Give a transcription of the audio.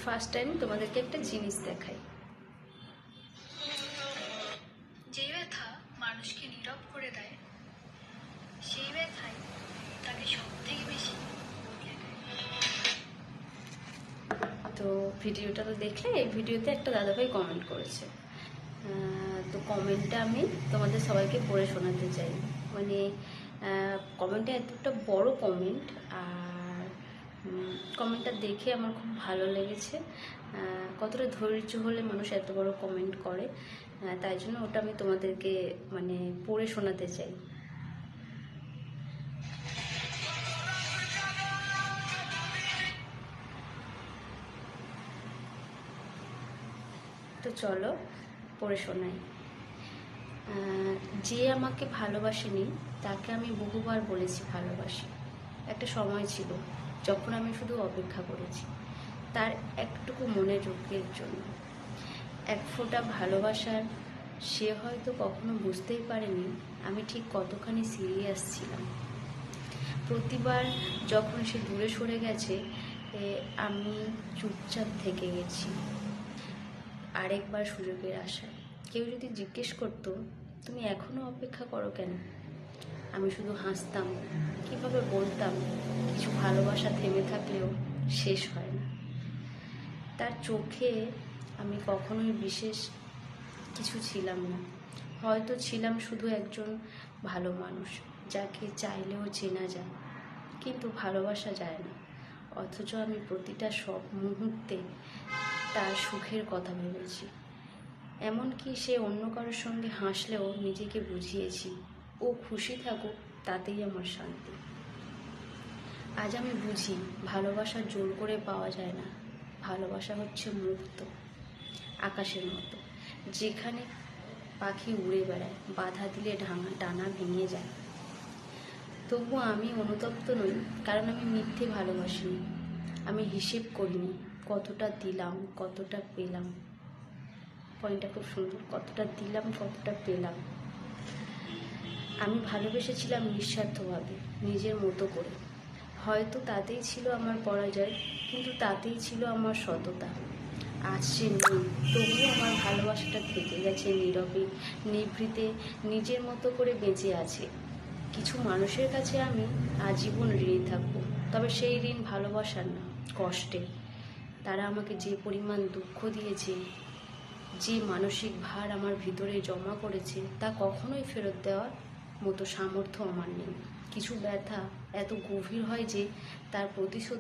First time তোমাদেরকে একটা জিনিস দেখাই। যে ব্যথা মানুষকে নীরব করে দেয়, সেই ব্যথাই তাকে সব থেকে বেশি বদলে দেয়। তো ভিডিওটা তো দেখলে, এই ভিডিওতে একটা দাদাভাই কমেন্ট করেছে। তো কমেন্টটা আমি তোমাদের সবাইকে পড়ে শোনাতে চাই। মানে কমেন্টটা এতটা বড় কমেন্ট, আর কমেন্টটা দেখে আমার খুব ভালো লেগেছে। কতটা ধৈর্য হলে মানুষ এত বড় কমেন্ট করে, তাই জন্য ওটা আমি তোমাদেরকে মানে পড়ে শোনাতে চাই। তো চলো পড়ে শোনাই। যে আমাকে ভালোবাসেনি তাকে আমি বহুবার বলেছি ভালোবাসি। একটা সময় ছিল যখন আমি শুধু অপেক্ষা করেছি তার একটুকু মনোযোগের জন্য। এক ফোঁটা ভালোবাসার সে হয়তো কখনো বুঝতেই পারেনি আমি ঠিক কতখানি সিরিয়াস ছিলাম। প্রতিবার যখন সে দূরে সরে গেছে আমি চুপচাপ থেকে গেছি আরেকবার সুযোগের আশায়। কেউ যদি জিজ্ঞেস করতো তুমি এখনো অপেক্ষা করো কেন, আমি শুধু হাসতাম। কিভাবে বলতাম কিছু ভালোবাসা থেমে থাকলেও শেষ হয় না। তার চোখে আমি কখনোই বিশেষ কিছু ছিলাম না, হয়তো ছিলাম শুধু একজন ভালো মানুষ যাকে চাইলেও চেনা যায় কিন্তু ভালোবাসা যায় না। অথচ আমি প্রতিটা সব মুহূর্তে তার সুখের কথা ভেবেছি। এমনকি সে অন্য কারোর সঙ্গে হাসলেও নিজেকে বুঝিয়েছি ও খুশি থাকুক তাতেই আমার শান্তি। আজ আমি বুঝি ভালোবাসা জোর করে পাওয়া যায় না। ভালোবাসা হচ্ছে মুক্ত আকাশের মতো, যেখানে পাখি উড়ে বেড়ায়, বাধা দিলে ডানা ভেঙে যায়। তবুও আমি অনুতপ্ত নই, কারণ আমি মিথ্যে ভালোবাসিনি। আমি হিসেব করিনি কতটা দিলাম কতটা পেলাম। পয়েন্টটা খুব সুন্দর, কতটা দিলাম কতটা পেলাম। আমি ভালোবেসেছিলাম নিঃস্বার্থভাবে, নিজের মতো করে। হয়তো তাতেই ছিল আমার পরাজয়, কিন্তু তাতেই ছিল আমার সততা। আজ সে নেই, তবুও আমার ভালোবাসাটা থেকে গেছে নীরবে, নিভৃতে, নিজের মতো করে বেঁচে আছে। কিছু মানুষের কাছে আমি আজীবন ঋণী থাকবো, তবে সেই ঋণ ভালোবাসার না, কষ্টে। তারা আমাকে যে পরিমাণ দুঃখ দিয়েছে, যে মানসিক ভার আমার ভিতরে জমা করেছে, তা কখনোই ফেরত দেওয়ার মতো সামর্থ্য আমার নেই। কিছু ব্যথা এত গভীর হয় যে তার প্রতিশোধ